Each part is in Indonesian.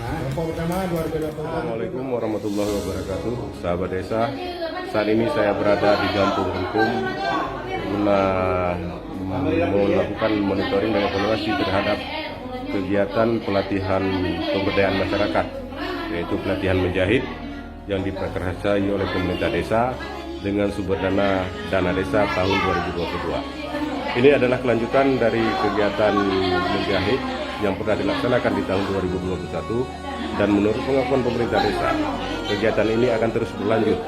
Assalamualaikum warahmatullahi wabarakatuh. Sahabat desa, saat ini saya berada di Kampung Hukum guna melakukan monitoring dan evaluasi terhadap kegiatan pelatihan pemberdayaan masyarakat, yaitu pelatihan menjahit yang diprakarsai oleh pemerintah desa dengan sumber dana desa tahun 2022. Ini adalah kelanjutan dari kegiatan menjahit yang pernah dilaksanakan di tahun 2021, dan menurut pengakuan pemerintah desa, kegiatan ini akan terus berlanjut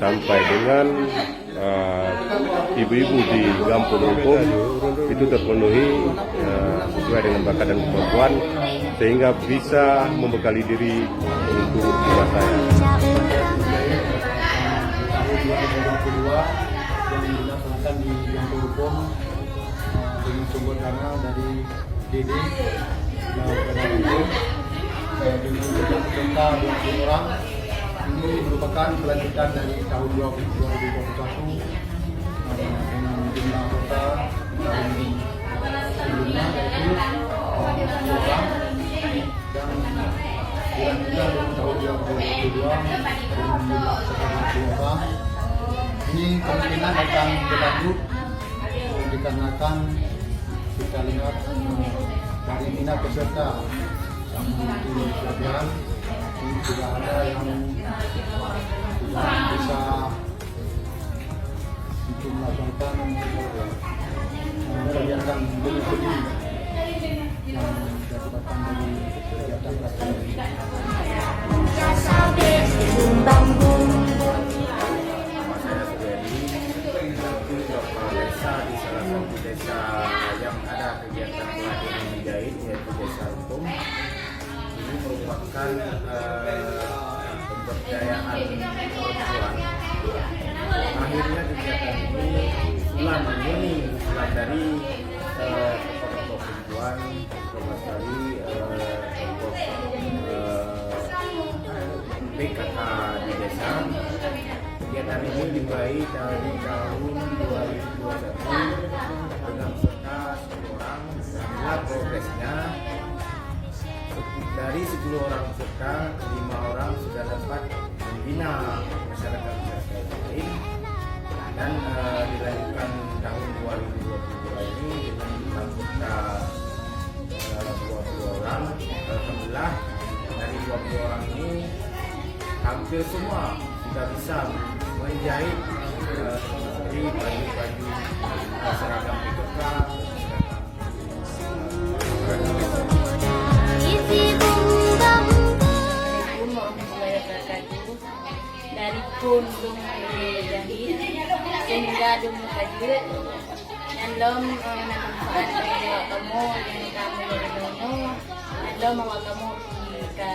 sampai dengan ibu-ibu di Kampung Hukum itu terpenuhi sesuai dengan bakat dan kemampuan sehingga bisa membekali diri untuk dewasa. Yang dilaksanakan di Kampung Hukum dengan sumber dana dari DD dengan jumlah peserta 20 orang. Ini merupakan kelanjutan dari tahun 2021 dengan jumlah anggota tahun sebelumnya yaitu 10 orang, dan dilanjutkan dengan tahun 2022 dengan jumlah peserta 20 orang. Ini kemungkinan akan berlanjut dikarenakan kita lihat dari minat peserta yang mengikuti pelatihan ini tidak ada yang bisa untuk melakukan kegiatan beli-beli yang didapatkan dari kegiatan pelatihan ini. Desa yang ada kegiatan pelatihan menjahit, yaitu Desa Hukum. Ini merupakan pemberdayaan perempuan. Akhirnya kegiatan ini usulan dari tokoh-tokoh perempuan, terutama dari tokoh PKK di desa. Kegiatan ini dimulai dari tahun 2021 dengan peserta 10 orang. Inilah progresnya. Dari 10 orang peserta, 5 orang sudah dapat membina masyarakat lain, dan dilanjutkan tahun 2022 ini dengan jumlah peserta 20 orang. Alhamdulillah dari 20 orang ini hampir semua sudah bisa menjahit seperti baju-baju seragam PKK. Dari pun dung jahit sehingga dung kajut dan lom namanfaat dari kamu yang kamu dono lom awak kamu ke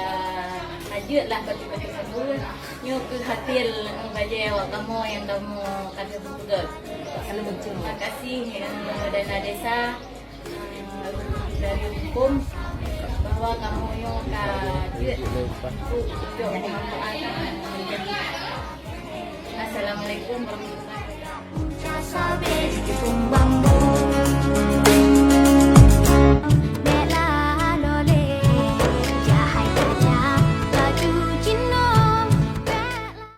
kajut lah batu-batu sebut nyu ke hatil baja awak kamu yang kamu kata betul. Terima kasih yang dana desa dari hukum bahwa kamu yang kajut untuk Assalamualaikum warahmatullahi wabarakatuh.